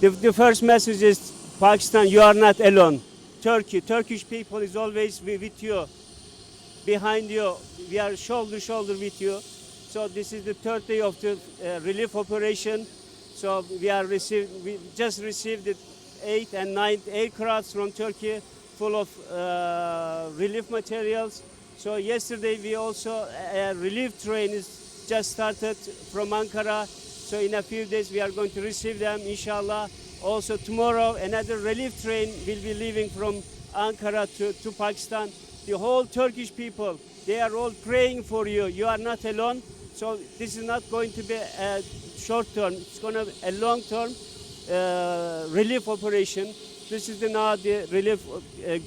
The first message is Pakistan, you are not alone. Turkish people is always with you, behind you. We are shoulder to shoulder with you. So this is the third day of the relief operation. So we just received the 8th and 9th aircrafts from Turkey full of relief materials. So yesterday we also a relief train is just started from Ankara. So in a few days we are going to receive them, inshallah. Also tomorrow another relief train will be leaving from Ankara to Pakistan. The whole Turkish people, they are all praying for you. You are not alone. So this is not going to be a short term. It's going to be a long term relief operation. This is now the relief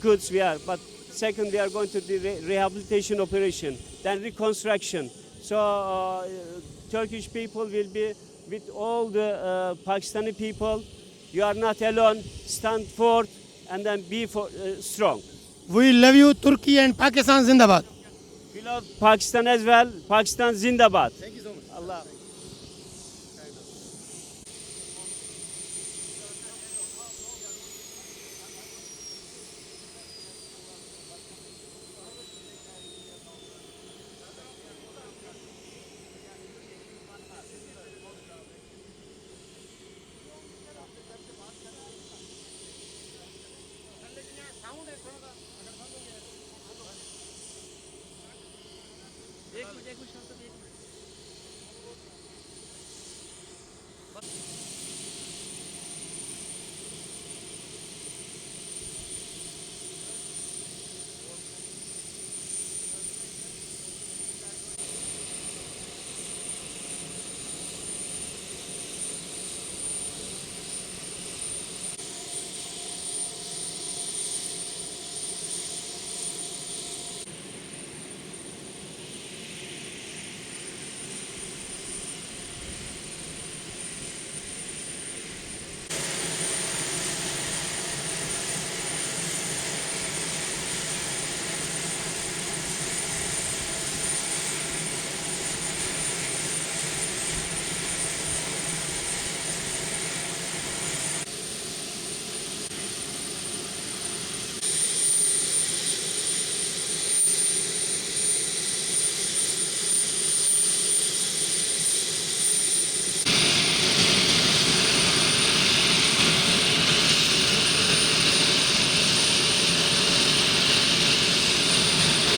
goods we are. But second, we are going to the rehabilitation operation, then reconstruction. So Turkish people will be with all the Pakistani people. You are not alone. Stand forth and then be strong. We love you, Turkey and Pakistan Zindabad. We love Pakistan as well. Pakistan Zindabad. Thank you so much. Allah. एक minute